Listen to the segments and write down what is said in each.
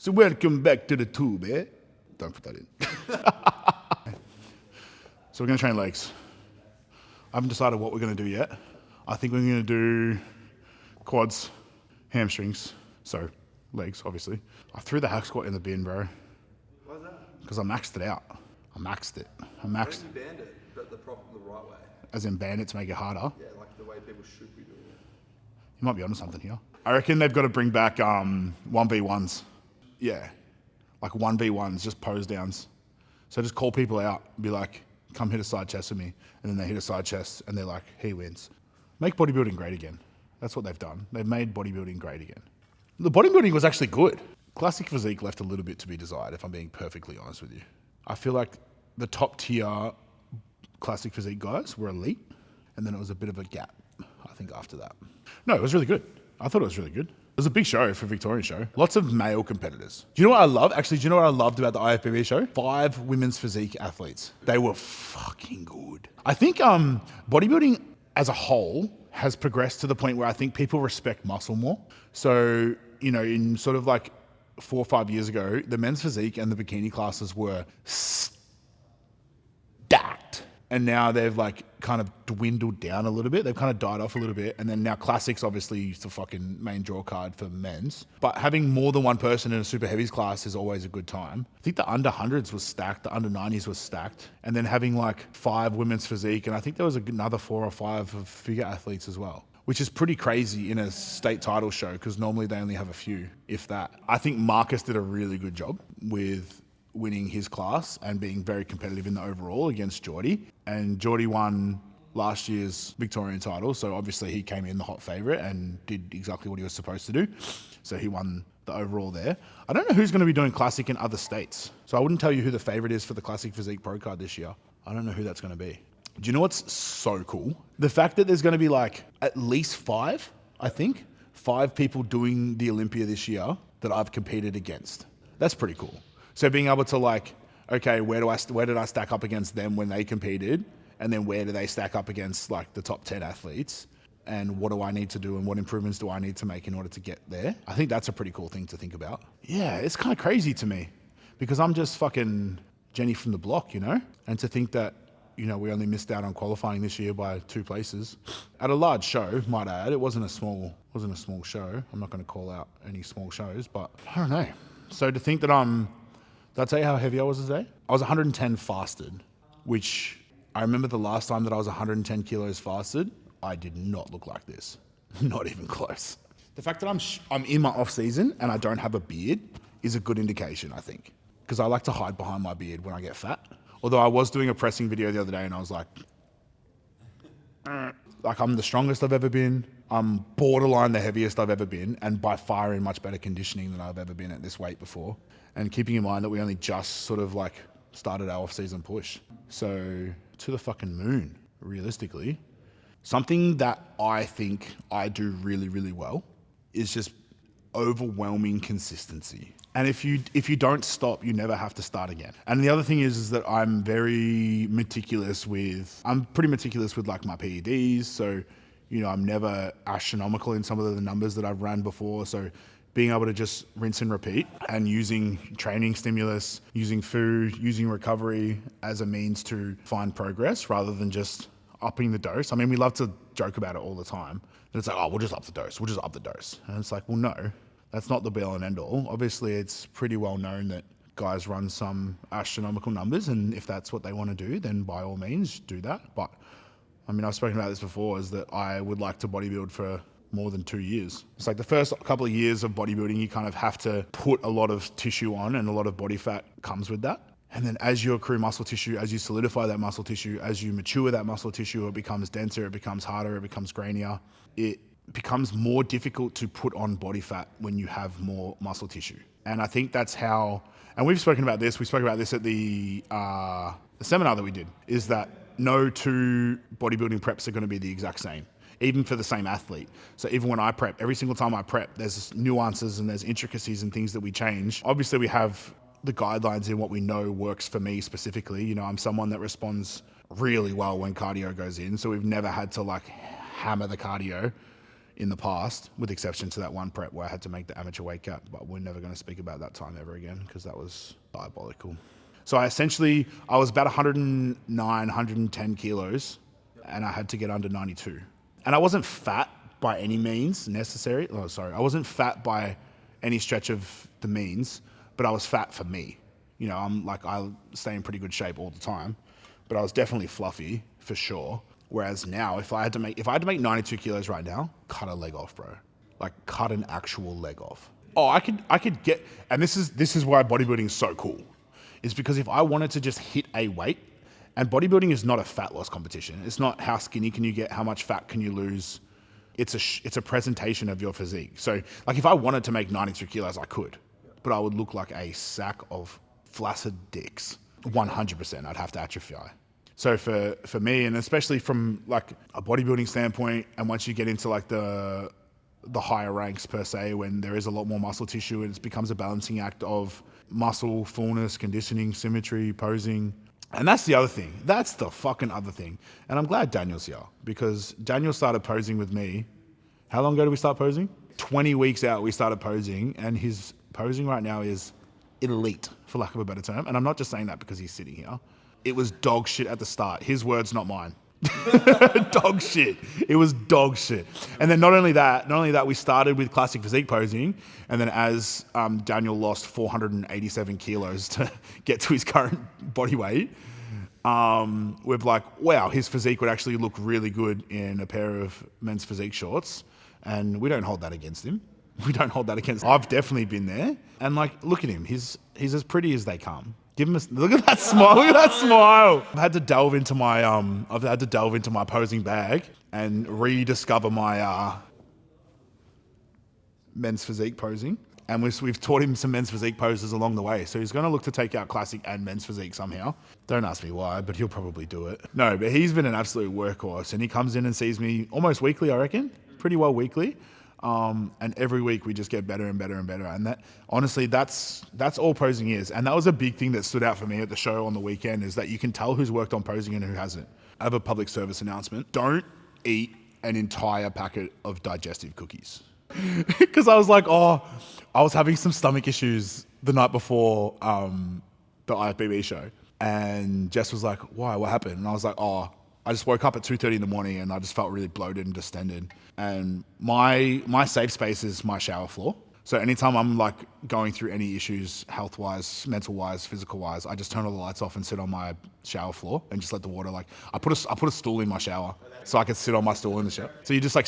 So welcome back to the tube, eh? Don't put that in. So we're going to train legs. I haven't decided what we're going to do yet. I think we're going to do quads, hamstrings, so legs, obviously. I threw the hack squat in the bin, bro. Why is that? Because I maxed it out. I maxed it. Why don't you band it, but the right way? As in band it to make it harder. Yeah, like the way people should be doing it. You might be onto something here. I reckon they've got to bring back 1v1s. Yeah, like 1v1s, just pose downs. So just call people out, be like, come hit a side chest with me. And then they hit a side chest and they're like, he wins. Make bodybuilding great again. That's what they've done. They've made bodybuilding great again. The bodybuilding was actually good. Classic physique left a little bit to be desired, if I'm being perfectly honest with you. I feel like the top tier classic physique guys were elite, and then it was a bit of a gap, I think, after that. No, it was really good. I thought it was really good. It was a big show for a Victorian show. Lots of male competitors. Do you know what I love? Actually, do you know what I loved about the IFBB show? 5 women's physique athletes. They were fucking good. I think bodybuilding as a whole has progressed to the point where I think people respect muscle more. So, you know, in sort of like 4 or 5 years ago, the men's physique and the bikini classes were stacked. And now they've like kind of dwindled down a little bit. They've kind of died off a little bit. And then now classics obviously is the fucking main draw card for men's. But having more than one person in a super heavies class is always a good time. I think the under 100s was stacked. The under 90s was stacked. And then having like 5 women's physique. And I think there was another 4 or 5 of figure athletes as well, which is pretty crazy in a state title show because normally they only have a few, if that. I think Marcus did a really good job with winning his class and being very competitive in the overall against Geordie. And Geordie won last year's Victorian title, so obviously he came in the hot favourite and did exactly what he was supposed to do. So he won the overall there. I don't know who's going to be doing classic in other states, so I wouldn't tell you who the favourite is for the Classic Physique Pro card this year. I don't know who that's going to be. Do you know what's so cool? The fact that there's going to be like at least 5, I think, 5 people doing the Olympia this year that I've competed against. That's pretty cool. So being able to like, okay, where did I stack up against them when they competed? And then where do they stack up against like the top 10 athletes? And what do I need to do and what improvements do I need to make in order to get there? I think that's a pretty cool thing to think about. Yeah, it's kind of crazy to me because I'm just fucking Jenny from the block, you know? And to think that, you know, we only missed out on qualifying this year by 2 places at a large show, might I add. It wasn't a small show. I'm not going to call out any small shows, but I don't know. So to think that did I tell you how heavy I was today? I was 110 fasted, which I remember the last time that I was 110 kilos fasted, I did not look like this. Not even close. The fact that I'm in my off season and I don't have a beard is a good indication, I think, because I like to hide behind my beard when I get fat. Although I was doing a pressing video the other day and I was like I'm the strongest I've ever been. I'm borderline the heaviest I've ever been, and by far in much better conditioning than I've ever been at this weight before. And keeping in mind that we only just sort of like started our off-season push. So to the fucking moon, realistically. Something that I think I do really, really well is just overwhelming consistency. And if you don't stop, you never have to start again. And the other thing is that I'm pretty meticulous with like my PEDs. So, you know, I'm never astronomical in some of the numbers that I've ran before. So being able to just rinse and repeat and using training stimulus, using food, using recovery as a means to find progress rather than just upping the dose. I mean, we love to joke about it all the time. And it's like, oh, we'll just up the dose. And it's like, well, no, that's not the be all and end all. Obviously, it's pretty well known that guys run some astronomical numbers. And if that's what they want to do, then by all means do that. But I mean, I've spoken about this before, is that I would like to bodybuild for more than 2 years. It's like the first couple of years of bodybuilding, you kind of have to put a lot of tissue on and a lot of body fat comes with that. And then as you accrue muscle tissue, as you solidify that muscle tissue, as you mature that muscle tissue, it becomes denser, it becomes harder, it becomes grainier. It becomes more difficult to put on body fat when you have more muscle tissue. And I think that's how, and we spoke about this at the seminar that we did, is that no 2 bodybuilding preps are going to be the exact same, even for the same athlete. So even when I prep, every single time I prep, there's nuances and there's intricacies and things that we change. Obviously we have the guidelines in what we know works for me specifically. You know, I'm someone that responds really well when cardio goes in. So we've never had to like hammer the cardio in the past, with exception to that one prep where I had to make the amateur weight cut, but we're never going to speak about that time ever again because that was diabolical. So I was about 109, 110 kilos, and I had to get under 92. And I wasn't fat by any means necessary. Oh, sorry. I wasn't fat by any stretch of the means, but I was fat for me. You know, I stay in pretty good shape all the time, but I was definitely fluffy for sure. Whereas now, if I had to make 92 kilos right now, cut a leg off, bro. Like cut an actual leg off. Oh, I could get, and this is why bodybuilding is so cool. Is because if I wanted to just hit a weight, and bodybuilding is not a fat loss competition. It's not how skinny can you get, how much fat can you lose. It's a presentation of your physique. So like if I wanted to make 92 kilos, I could, but I would look like a sack of flaccid dicks. 100%, I'd have to atrophy. So for me, and especially from like a bodybuilding standpoint, and once you get into like the higher ranks per se, when there is a lot more muscle tissue, and it becomes a balancing act of muscle, fullness, conditioning, symmetry, posing. And that's the other thing. That's the fucking other thing. And I'm glad Daniel's here because Daniel started posing with me. How long ago did we start posing? 20 weeks out, we started posing, and his posing right now is elite, for lack of a better term. And I'm not just saying that because he's sitting here. It was dog shit at the start. His words, not mine. Dog shit. It was dog shit. And then not only that, we started with classic physique posing, and then as Daniel lost 487 kilos to get to his current body weight, we're like, wow, his physique would actually look really good in a pair of men's physique shorts, and we don't hold that against him. I've definitely been there, and like, look at him. He's as pretty as they come. Give him look at that smile. Look at that smile. I've had to delve into my posing bag and rediscover my men's physique posing. And we've taught him some men's physique poses along the way. So he's going to look to take out classic and men's physique somehow. Don't ask me why, but he'll probably do it. No, but he's been an absolute workhorse, and he comes in and sees me almost weekly, I reckon. Pretty well weekly. And every week we just get better and better and better. And that, honestly, that's all posing is. And that was a big thing that stood out for me at the show on the weekend, is that you can tell who's worked on posing and who hasn't. I have a public service announcement. Don't eat an entire packet of digestive cookies. Because I was like, I was having some stomach issues the night before the IFBB show. And Jess was like, why? What happened? And I was like, I just woke up at 2:30 in the morning and I just felt really bloated and distended. And my safe space is my shower floor. So anytime I'm like going through any issues, health-wise, mental-wise, physical-wise, I just turn all the lights off and sit on my shower floor and just let the water I put a stool in my shower so I could sit on my stool in the shower. So you just like,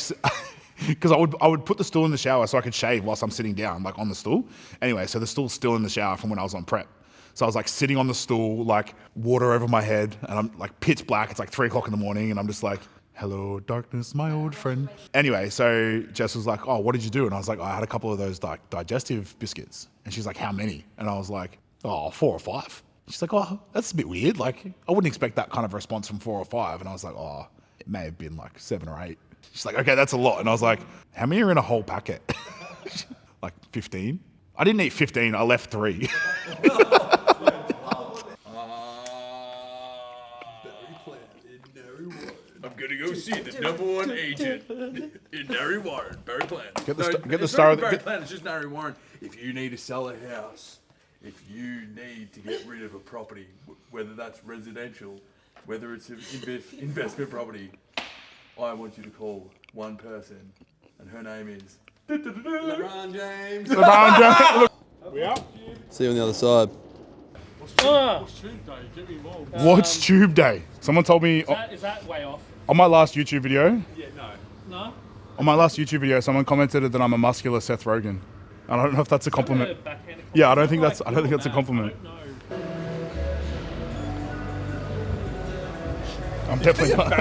because I would put the stool in the shower so I could shave whilst I'm sitting down, like on the stool. Anyway, so the stool's still in the shower from when I was on prep. So I was like sitting on the stool, like water over my head, and I'm like pitch black. It's like 3 o'clock in the morning, and I'm just like, hello, darkness, my old friend. Anyway, so Jess was like, what did you do? And I was like, I had a couple of those like digestive biscuits. And she's like, how many? And I was like, 4 or 5. She's like, that's a bit weird. Like, I wouldn't expect that kind of response from 4 or 5. And I was like, it may have been like 7 or 8. She's like, okay, that's a lot. And I was like, how many are in a whole packet? Like 15? I didn't eat 15. I left 3. I'm gonna go see the number one agent in Nary Warren, Barry Plan. Get the star. Barry Plan. It's just Nary Warren. If you need to sell a house, if you need to get rid of a property, whether that's residential, whether it's an investment property, I want you to call one person, and her name is LeBron James. We out. See you on the other side. What's Tube Day? Get me involved. What's Tube Day? Someone told me Is that way off? on my last YouTube video. Yeah, no. On my last YouTube video, someone commented that I'm a muscular Seth Rogen. I don't know if that's a compliment. Backhanded Yeah, I don't think compliment. that's a compliment. No. I'm definitely not.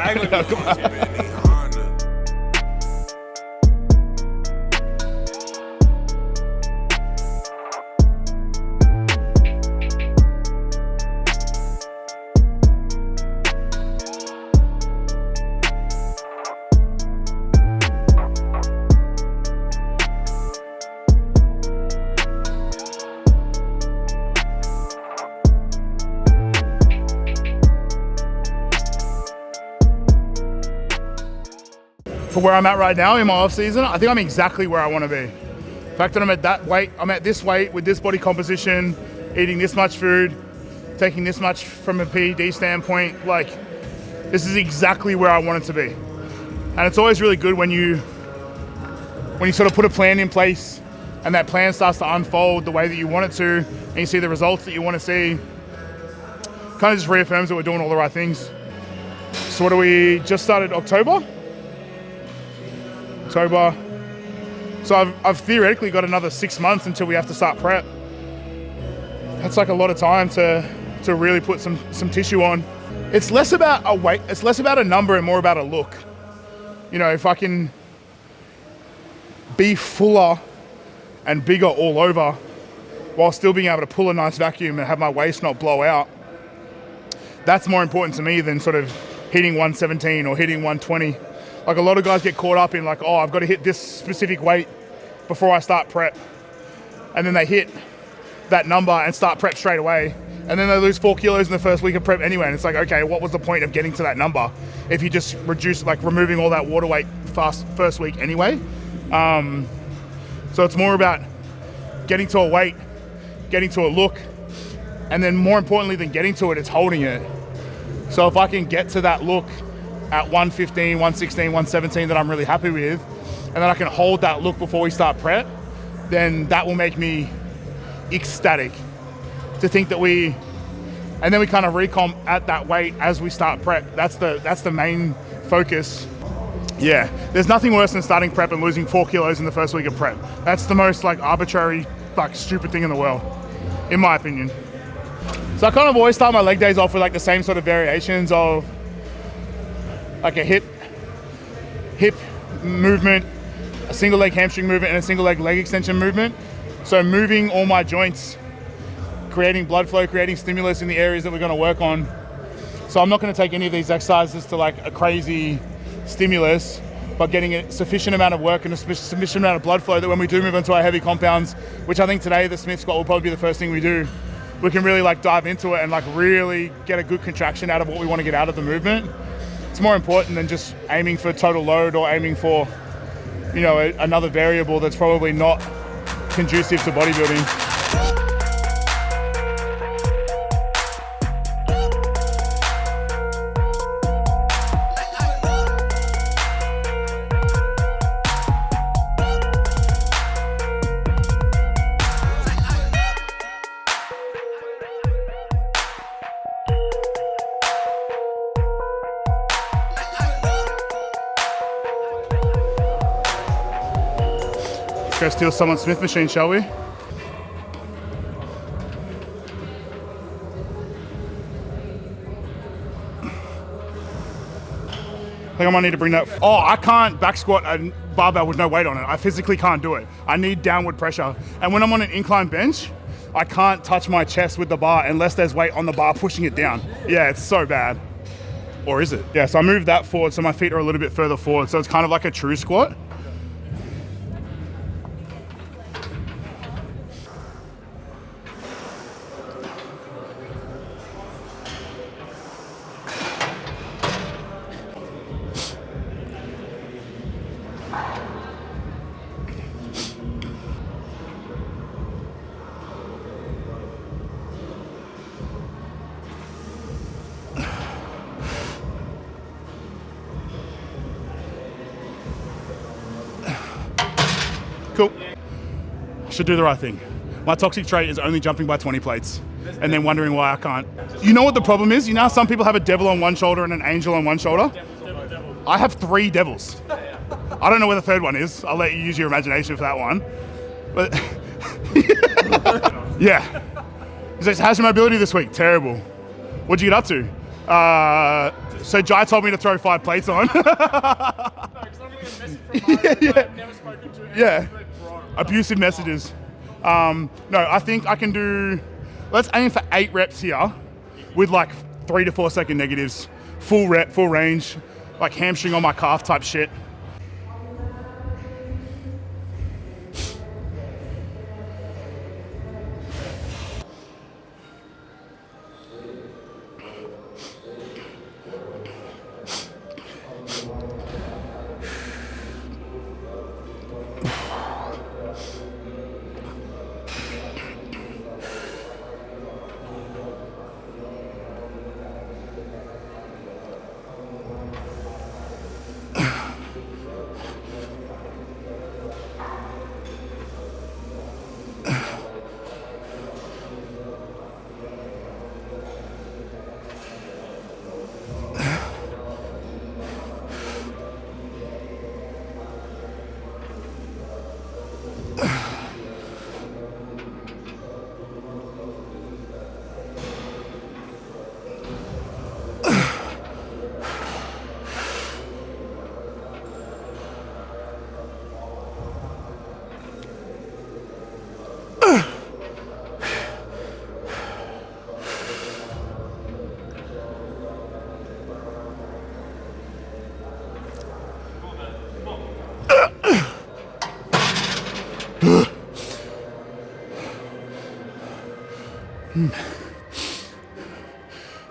for where I'm at right now in my off season, I think I'm exactly where I want to be. The fact that I'm at that weight, I'm at this weight with this body composition, eating this much food, taking this much from a PED standpoint, like this is exactly where I want it to be. And it's always really good when you sort of put a plan in place and that plan starts to unfold the way that you want it to, and you see the results that you want to see. Kind of just reaffirms that we're doing all the right things. So what are we just started October? So I've theoretically got another 6 months until we have to start prep. That's like a lot of time to really put some tissue on. It's less about a weight, it's less about a number and more about a look. You know, if I can be fuller and bigger all over while still being able to pull a nice vacuum and have my waist not blow out, that's more important to me than sort of hitting 117 or hitting 120. Like a lot of guys get caught up in like, oh, I've got to hit this specific weight before I start prep. And then they hit that number and start prep straight away. And then they lose 4 kilos in the first week of prep anyway. And it's like, okay, what was the point of getting to that number if you just reduce, like removing all that water weight first week anyway? So it's more about getting to a weight, getting to a look, and then more importantly than getting to it, it's holding it. So if I can get to that look at 115, 116, 117 that I'm really happy with, and then I can hold that look before we start prep, then that will make me ecstatic to think that and then we kind of recomp at that weight as we start prep. That's the main focus. Yeah, there's nothing worse than starting prep and losing 4 kilos in the first week of prep. That's the most like arbitrary, like stupid thing in the world, in my opinion. So I kind of always start my leg days off with like the same sort of variations of like a hip movement, a single leg hamstring movement, and a single leg extension movement. So moving all my joints, creating blood flow, creating stimulus in the areas that we're going to work on. So I'm not going to take any of these exercises to like a crazy stimulus, but getting a sufficient amount of work and a sufficient amount of blood flow that when we do move into our heavy compounds, which I think today the Smith squat will probably be the first thing we do, we can really like dive into it and like really get a good contraction out of what we want to get out of the movement. It's more important than just aiming for total load or aiming for, you know, another variable that's probably not conducive to bodybuilding. Go steal someone's Smith machine, shall we? I think I might need to bring that. Oh, I can't back squat a barbell with no weight on it. I physically can't do it. I need downward pressure. And when I'm on an incline bench, I can't touch my chest with the bar unless there's weight on the bar pushing it down. Yeah, it's so bad. Or is it? Yeah, so I moved that forward so my feet are a little bit further forward. So it's kind of like a true squat. Cool. Should do the right thing. My toxic trait is only jumping by 20 plates and then wondering why I can't. You know what the problem is? You know how some people have a devil on one shoulder and an angel on one shoulder? I have 3 devils. I don't know where the third one is. I'll let you use your imagination for that one. But yeah. He says, how's your mobility this week? Terrible. What'd you get up to? So Jai told me to throw 5 plates on. Yeah. Abusive messages. No, I think I can do, let's aim for 8 reps here with like 3 to 4 second negatives. Full rep, full range, like hamstring on my calf type shit.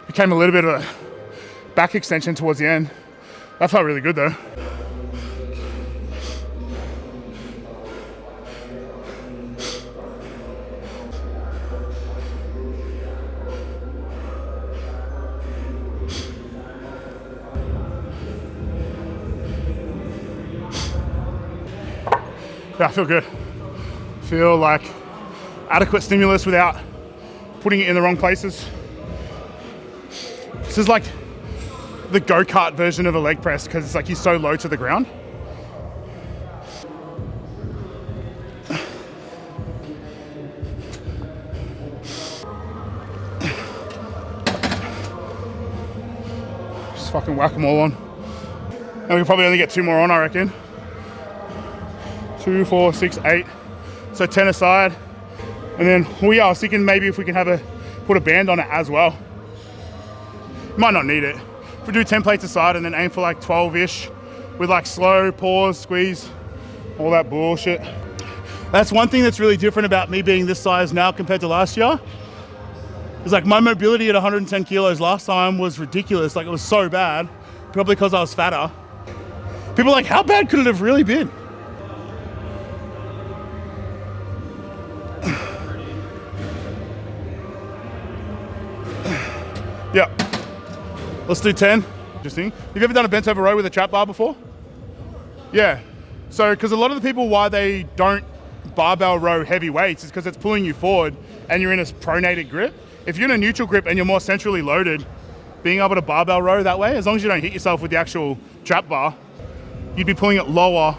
Became a little bit of a back extension towards the end. That felt really good though. Yeah, I feel good. Feel like adequate stimulus without putting it in the wrong places. This is like the go-kart version of a leg press because it's like you're so low to the ground. Just fucking whack them all on. And we can probably only get 2 more on, I reckon. 2, 4, 6, 8. So 10 aside. And then, well, yeah, I was thinking maybe if we can put a band on it as well. Might not need it. If we do 10 plates aside and then aim for like 12-ish with like slow, pause, squeeze, all that bullshit. That's one thing that's really different about me being this size now compared to last year. It's like my mobility at 110 kilos last time was ridiculous. Like it was so bad, probably because I was fatter. People are like, how bad could it have really been? Yeah. Let's do 10. Interesting. Have you ever done a bent over row with a trap bar before? Yeah. So, because a lot of the people, why they don't barbell row heavy weights is because it's pulling you forward and you're in a pronated grip. If you're in a neutral grip and you're more centrally loaded, being able to barbell row that way, as long as you don't hit yourself with the actual trap bar, you'd be pulling it lower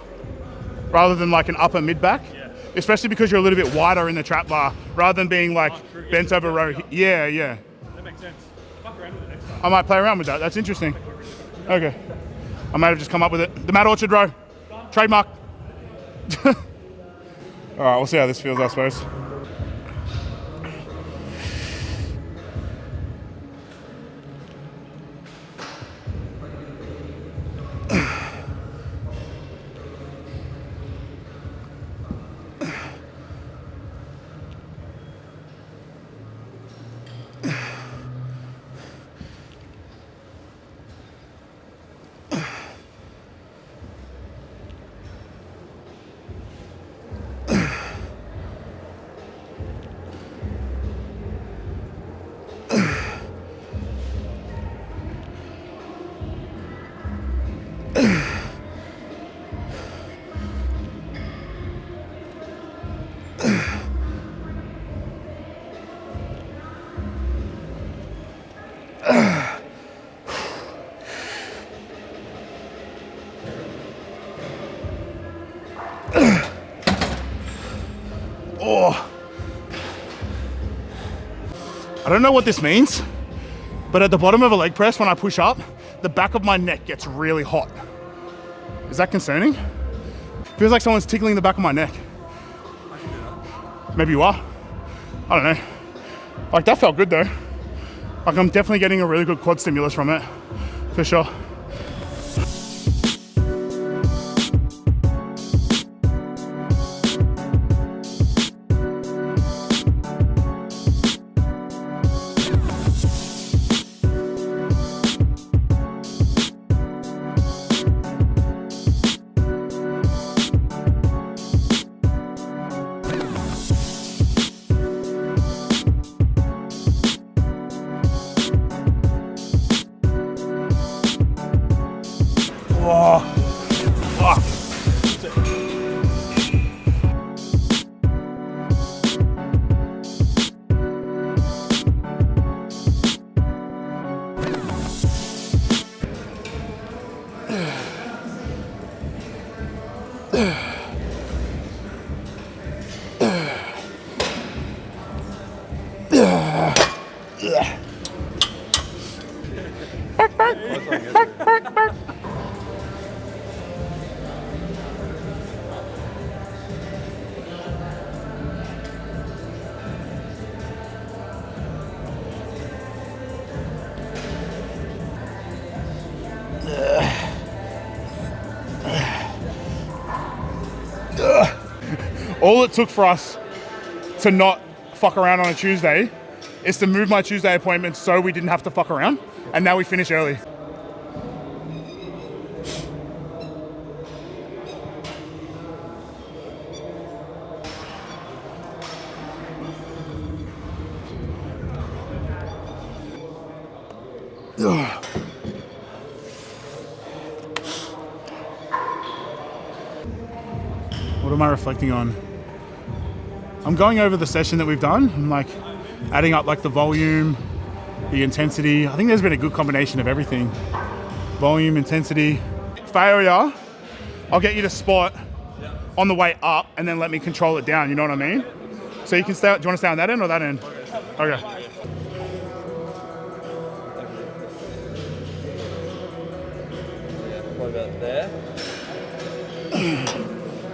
rather than like an upper mid back. Yeah. Especially because you're a little bit wider in the trap bar rather than being like bent over row. Yeah, yeah. That makes sense. Fuck around with it next time. I might play around with that. That's interesting. Okay. I might have just come up with it. The Mad Orchard row. Trademark. All right, we'll see how this feels, I suppose. Oh. I don't know what this means, but at the bottom of a leg press, when I push up, the back of my neck gets really hot. Is that concerning? Feels like someone's tickling the back of my neck. Maybe you are. I don't know. Like that felt good though. Like I'm definitely getting a really good quad stimulus from it, for sure. Oh, fuck. All it took for us to not fuck around on a Tuesday is to move my Tuesday appointment so we didn't have to fuck around. And now we finish early. What am I reflecting on? I'm going over the session that we've done. I'm like adding up like the volume, the intensity. I think there's been a good combination of everything. Volume, intensity. Failure, I'll get you to spot on the way up and then let me control it down, you know what I mean? So you can stay, do you want to stay on that end or that end? Okay. What about there?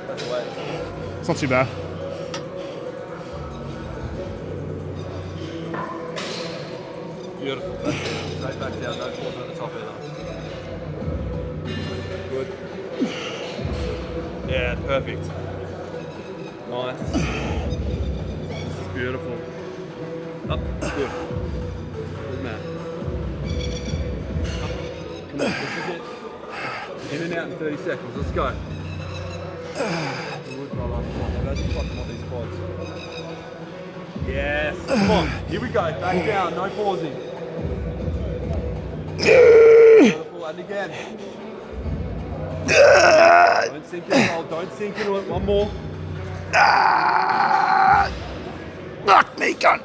That's the way. It's not too bad. Beautiful. Straight back down, no pausing at the top either. Good. Yeah, perfect. Nice. This is beautiful. Up, good. Good man. Up. Come on, this is it. In and out in 30 seconds, let's go. Good, brother. Come on, let's fucking want these quads. Yes, come on, here we go, back down, no pausing. Beautiful, and again. Don't sink in, don't sink into it, one more. Fuck me, gun.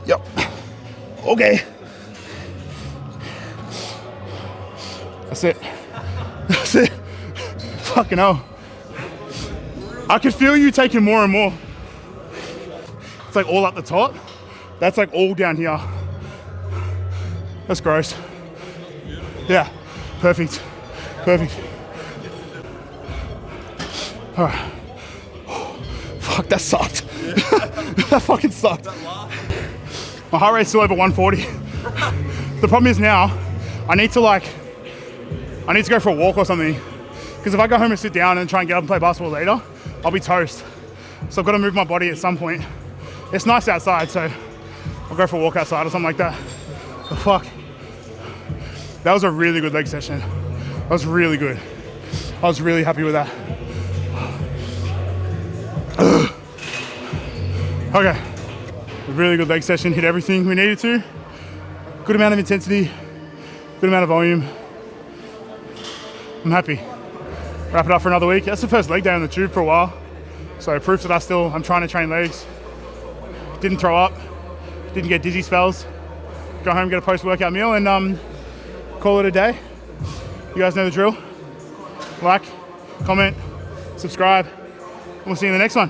Yep. Okay. That's it. That's it. Fucking hell. I could feel you taking more and more. It's like all up the top. That's like all down here. That's gross. Yeah, perfect. Perfect. All right. Fuck, that sucked. That fucking sucked. My heart rate's still over 140. The problem is now, I need to go for a walk or something. Because if I go home and sit down and try and get up and play basketball later, I'll be toast. So I've got to move my body at some point. It's nice outside, so I'll go for a walk outside or something like that. But fuck. That was a really good leg session. That was really good. I was really happy with that. Okay. A really good leg session, hit everything we needed to. Good amount of intensity, good amount of volume. I'm happy. Wrap it up for another week. That's the first leg day on the tube for a while. So proof that I'm trying to train legs. Didn't throw up, didn't get dizzy spells. Go home, get a post-workout meal and call it a day. You guys know the drill. Like, comment, subscribe, and we'll see you in the next one.